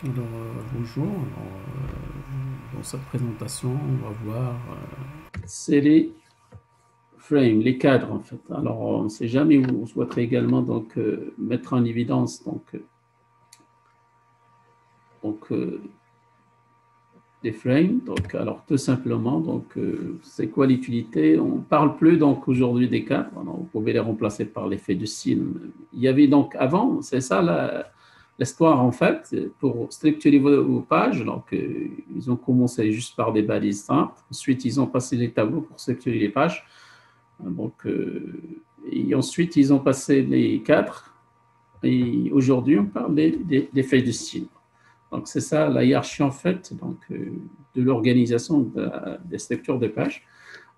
Alors, bonjour. Dans cette présentation, on va voir c'est les frames, les cadres en fait. Alors, on ne sait jamais où on souhaiterait également donc mettre en évidence donc des frames. Donc, alors tout simplement, donc c'est quoi l'utilité? On parle plus donc aujourd'hui des cadres. Alors, vous pouvez les remplacer par l'effet de style. Il y avait donc avant, c'est ça l'histoire en fait, pour structurer vos pages. Donc, ils ont commencé juste par des balises simples. Ensuite, ils ont passé les tableaux pour structurer les pages. Donc, et ensuite, ils ont passé les cadres. Et aujourd'hui, on parle des faits de style. Donc, c'est ça la hiérarchie en fait donc, de l'organisation des structures de pages.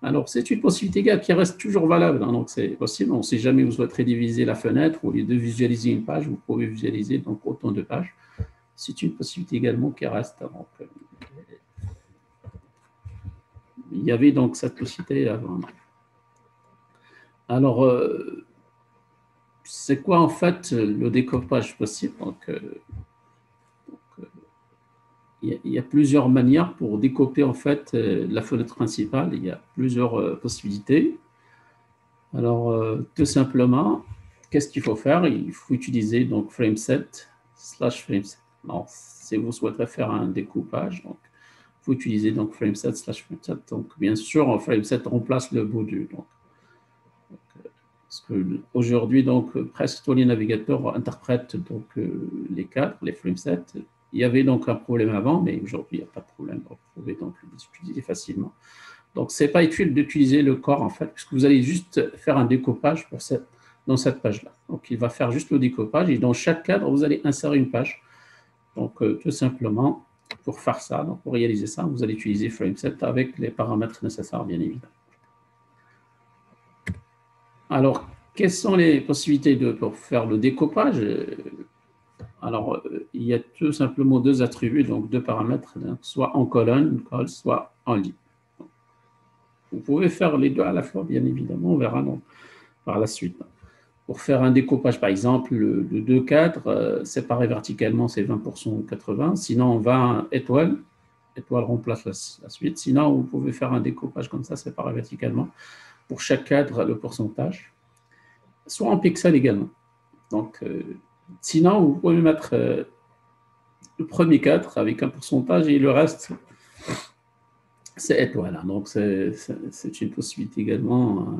Alors, c'est une possibilité qui reste toujours valable. Hein, donc, c'est possible. On ne sait jamais vous souhaiterez diviser la fenêtre au lieu de visualiser une page, vous pouvez visualiser donc autant de pages. C'est une possibilité également qui reste. Donc, il y avait donc cette possibilité avant. Alors, c'est quoi en fait le découpage possible? Donc, il y a plusieurs manières pour découper en fait la fenêtre principale. Il y a plusieurs possibilités. Alors, tout simplement, qu'est-ce qu'il faut faire? Il faut utiliser donc frameset slash frameset. Alors, si vous souhaiterez faire un découpage, donc, il faut utiliser donc frameset slash frameset. Donc, bien sûr, frameset remplace le bout du. Parce qu'aujourd'hui, donc, presque tous les navigateurs interprètent donc, les cadres, les framesets. Il y avait donc un problème avant, mais aujourd'hui, il n'y a pas de problème. Vous pouvez donc les utiliser facilement. Donc, ce n'est pas utile d'utiliser le corps, en fait, puisque vous allez juste faire un découpage dans cette page-là. Donc, il va faire juste le découpage, et dans chaque cadre, vous allez insérer une page. Donc, tout simplement, pour faire ça, donc pour réaliser ça, vous allez utiliser frameset avec les paramètres nécessaires, bien évidemment. Alors, quelles sont les possibilités pour faire le découpage? Alors, il y a tout simplement deux attributs, donc deux paramètres, donc soit en colonne, soit en ligne. Vous pouvez faire les deux à la fois, bien évidemment, on verra donc, par la suite. Pour faire un découpage, par exemple, le 2 cadres, séparé verticalement, c'est 20% 80. Sinon, on va étoile. Étoile remplace la suite. Sinon, vous pouvez faire un découpage comme ça, séparé verticalement. Pour chaque cadre, le pourcentage. Soit en pixels également. Donc, sinon, vous pouvez mettre le premier cadre avec un pourcentage et le reste, c'est étoile. Donc, c'est une possibilité également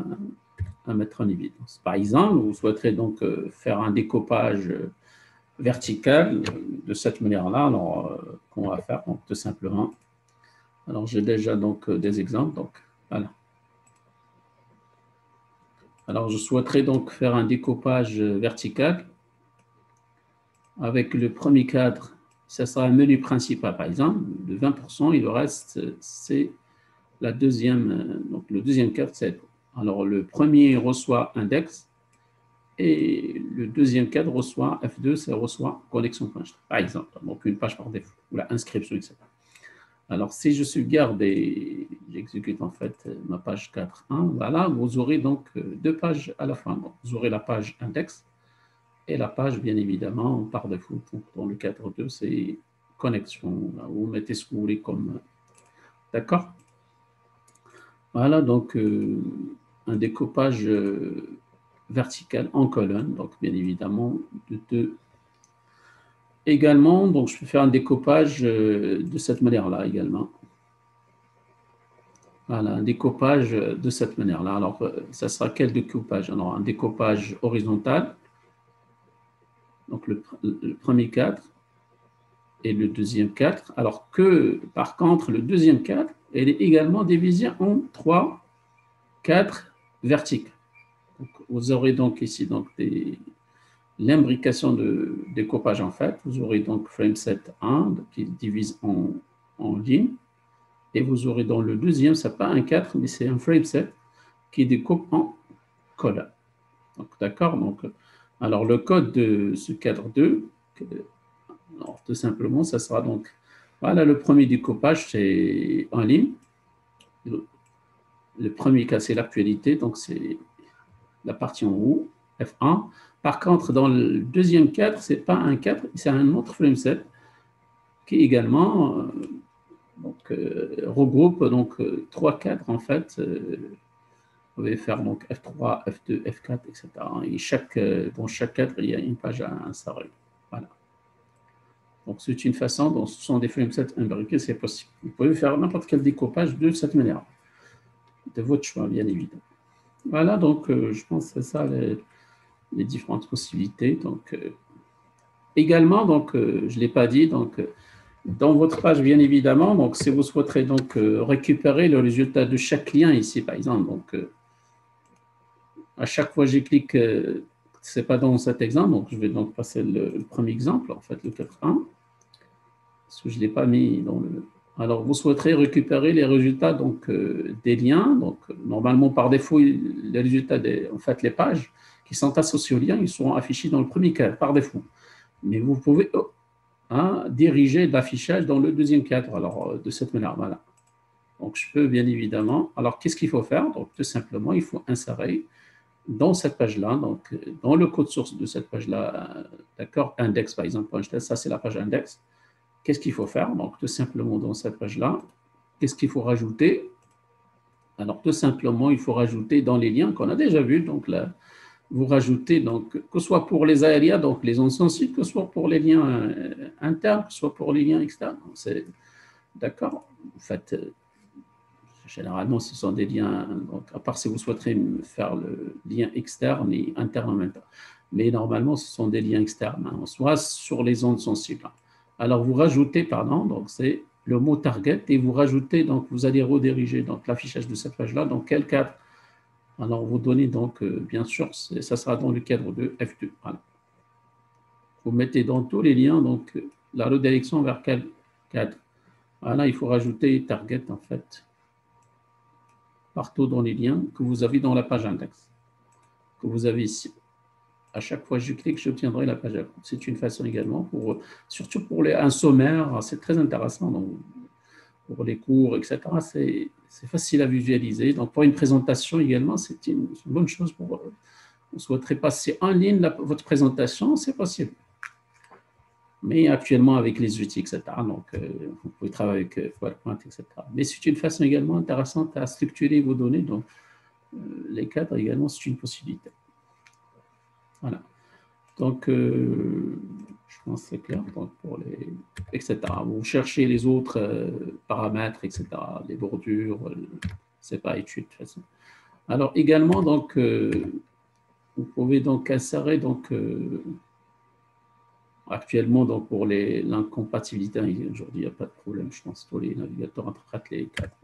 à mettre en évidence. Par exemple, vous souhaiterez donc faire un découpage vertical de cette manière-là. Alors, qu'on va faire donc, tout simplement. Alors, j'ai déjà donc des exemples. Donc, voilà. Alors, je souhaiterais donc faire un découpage vertical avec le premier cadre. Ça sera un menu principal, par exemple, de 20%, et le reste, c'est la deuxième, donc le deuxième cadre, c'est. Alors, le premier reçoit index et le deuxième cadre reçoit F2, ça reçoit connexion punch, par exemple. Donc, une page par défaut, ou la inscription, etc. Alors, si je sauvegarde et j'exécute en fait ma page 4.1, voilà, vous aurez donc deux pages à la fin. Donc, vous aurez la page index et la page, bien évidemment, par défaut. Donc, dans le cadre 2, c'est connexion. Là, vous mettez ce que vous voulez comme. D'accord? Voilà, donc un découpage vertical en colonne, donc bien évidemment de deux. Également, donc je peux faire un découpage de cette manière-là également. Voilà, un découpage de cette manière-là. Alors, ça sera quel découpage? Alors, un découpage horizontal, donc le premier cadre et le deuxième cadre. Alors que, par contre, le deuxième cadre, elle est également divisé en trois cadres verticaux. Donc, vous aurez donc ici donc l'imbrication de découpage en fait. Vous aurez donc frameset 1 qui divise en ligne. Et vous aurez dans le deuxième, ce n'est pas un 4, mais c'est un frameset qui découpe en colonne. Donc, d'accord? Donc, alors, le code de ce cadre 2, alors, tout simplement, ça sera donc, voilà, le premier découpage, c'est en ligne. Le premier cas, c'est l'actualité, donc c'est la partie en haut, F1. Par contre, dans le deuxième cadre, ce n'est pas un cadre, c'est un autre frameset qui également regroupe donc, 3 cadres en fait. Vous pouvez faire donc F3, F2, F4, etc. Et dans chaque cadre, il y a une page à insérer. Voilà. Donc, c'est une façon dont ce sont des framesets imbriqués, c'est possible. Vous pouvez faire n'importe quel découpage de cette manière, de votre choix, bien évidemment. Voilà, donc je pense que c'est ça les différentes possibilités. Donc, également, donc, je ne l'ai pas dit, donc, dans votre page, bien évidemment, donc, si vous souhaiterez donc, récupérer le résultat de chaque lien ici, par exemple, donc, à chaque fois que je clique, ce n'est pas dans cet exemple, donc je vais donc passer le premier exemple, en fait, le 4.1, parce que je ne l'ai pas mis dans le... Alors, vous souhaiterez récupérer les résultats donc, des liens. Donc, normalement, par défaut, les résultats, en fait, les pages qui sont associées aux liens, ils seront affichés dans le premier cadre, par défaut. Mais vous pouvez diriger l'affichage dans le deuxième cadre, alors, de cette manière, voilà. Donc, je peux, bien évidemment... Alors, qu'est-ce qu'il faut faire? Donc, tout simplement, il faut insérer dans cette page-là, donc dans le code source de cette page-là, d'accord, index par exemple, ça c'est la page index. Qu'est-ce qu'il faut faire? Donc tout simplement dans cette page-là, qu'est-ce qu'il faut rajouter? Alors tout simplement, il faut rajouter dans les liens qu'on a déjà vus, donc là, vous rajoutez, donc, que ce soit pour les aériens, donc les zones sensibles, que ce soit pour les liens internes, que ce soit pour les liens externes. D'accord? En fait, généralement, ce sont des liens, donc, à part si vous souhaiterez faire le lien externe et interne en même temps. Mais normalement, ce sont des liens externes, hein, soit sur les ondes sensibles. Alors, vous rajoutez, pardon, donc c'est le mot target et vous rajoutez, donc vous allez rediriger donc l'affichage de cette page-là dans quel cadre? Alors, vous donnez donc, bien sûr, ça sera dans le cadre de F2. Voilà. Vous mettez dans tous les liens, donc, la redirection vers quel cadre? Voilà, il faut rajouter target, en fait, partout dans les liens que vous avez dans la page index, que vous avez ici. À chaque fois que je clique, j'obtiendrai la page. C'est une façon également, surtout pour un sommaire, c'est très intéressant. Donc, pour les cours, etc., c'est facile à visualiser. Donc, pour une présentation également, c'est une bonne chose pour vous souhaiterez passer en ligne votre présentation, c'est possible. Mais actuellement, avec les outils, etc., donc vous pouvez travailler avec PowerPoint, etc. Mais c'est une façon également intéressante à structurer vos données. Donc, les cadres également, c'est une possibilité. Voilà. Donc, je pense que c'est clair. Donc, pour les, etc. Vous cherchez les autres paramètres, etc. Les bordures, c'est pas étude de toute façon. Alors, également, donc, vous pouvez donc insérer, donc, actuellement, donc, pour l'incompatibilité, aujourd'hui, il n'y a pas de problème. Je pense que tous les navigateurs interprètent les cadres.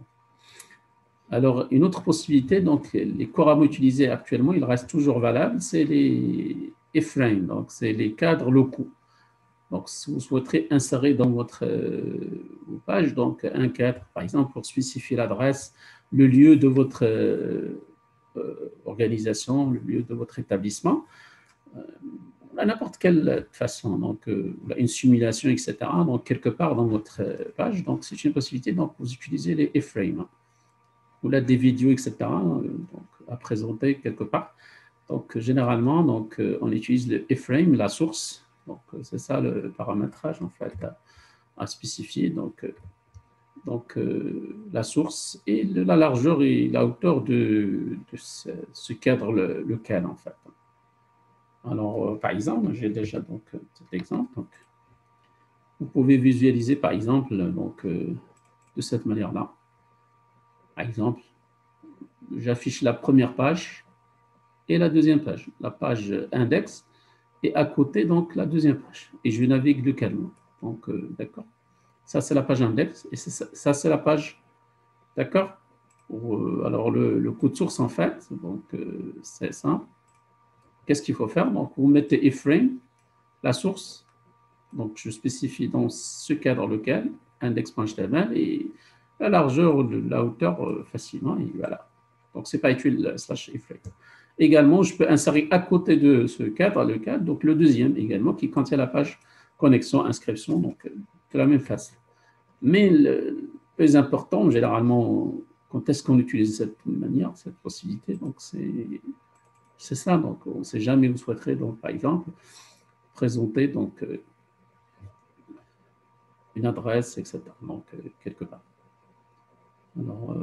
Alors, une autre possibilité, donc, les corames utilisés actuellement, ils restent toujours valables, c'est les iframes, donc c'est les cadres locaux. Donc, si vous souhaiterez insérer dans votre page donc, un cadre, par exemple, pour spécifier l'adresse, le lieu de votre organisation, le lieu de votre établissement, à n'importe quelle façon, donc une simulation, etc., donc quelque part dans votre page, donc c'est une possibilité, donc vous utilisez les iframes, ou là des vidéos, etc., donc, à présenter quelque part. Donc, généralement, donc, on utilise le iframe, la source. Donc, c'est ça le paramétrage, en fait, à spécifier. Donc, la source et la largeur et la hauteur de ce cadre lequel, en fait. Alors, par exemple, j'ai déjà donc, cet exemple. Donc, vous pouvez visualiser, par exemple, donc, de cette manière-là. Par exemple, j'affiche la première page et la deuxième page. La page index, et à côté, donc, la deuxième page. Et je navigue localement. Donc, d'accord. Ça, c'est la page index. Et ça c'est la page, d'accord. Alors, le code source, en fait, donc, c'est simple. Qu'est-ce qu'il faut faire? Donc, vous mettez iframe, la source. Donc, je spécifie dans ce cadre lequel, index.html, et la largeur, la hauteur, facilement, et voilà. Donc, c'est pas utile /iframe. Également, je peux insérer à côté de ce cadre, le cadre, donc le deuxième également, qui contient la page connexion, inscription, donc de la même façon. Mais le plus important, généralement, quand est-ce qu'on utilise cette manière, cette possibilité, donc c'est ça. Donc, on ne sait jamais où vous souhaiterez, donc, par exemple, présenter donc, une adresse, etc. Donc, quelque part. Alors,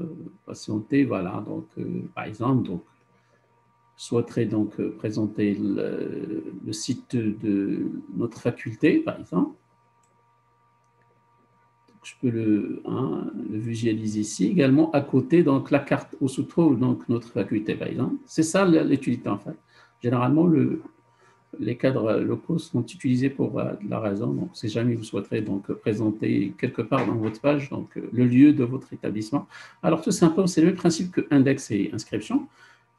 patienter, voilà. Donc, par exemple, donc, souhaiterais donc présenter le site de notre faculté, par exemple. Je peux le visualiser ici. Également, à côté, donc, la carte où se trouve donc, notre faculté, par exemple. C'est ça l'utilité, en fait. Généralement, les cadres locaux sont utilisés pour la raison. Donc, si jamais vous souhaiterez donc, présenter quelque part dans votre page donc, le lieu de votre établissement. Alors, tout simplement, c'est le même principe que index et inscription.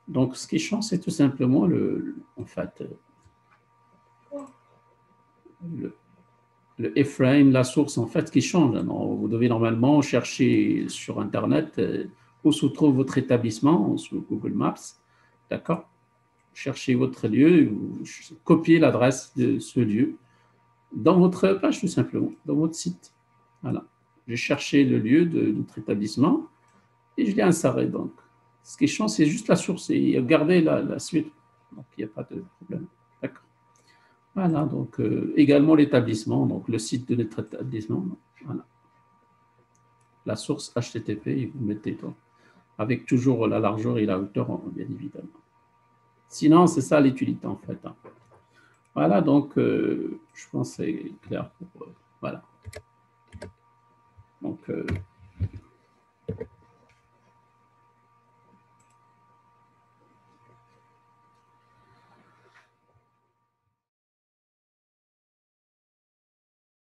Donc, ce qui change, c'est tout simplement en fait, le iframe, la source, en fait, qui change. Alors, vous devez normalement chercher sur Internet où se trouve votre établissement, sur Google Maps, d'accord? Cherchez votre lieu, vous copiez l'adresse de ce lieu dans votre page, tout simplement, dans votre site. Voilà. J'ai cherché le lieu de notre établissement et je l'ai inséré. Donc, ce qui change, c'est juste la source et garder la suite. Donc, il n'y a pas de problème. D'accord. Voilà, donc également l'établissement, donc le site de notre établissement. Voilà. La source HTTP, et vous mettez donc, avec toujours la largeur et la hauteur, bien évidemment. Sinon, c'est ça l'utilité en fait. Hein. Voilà, donc je pense que c'est clair pour. Voilà. Donc.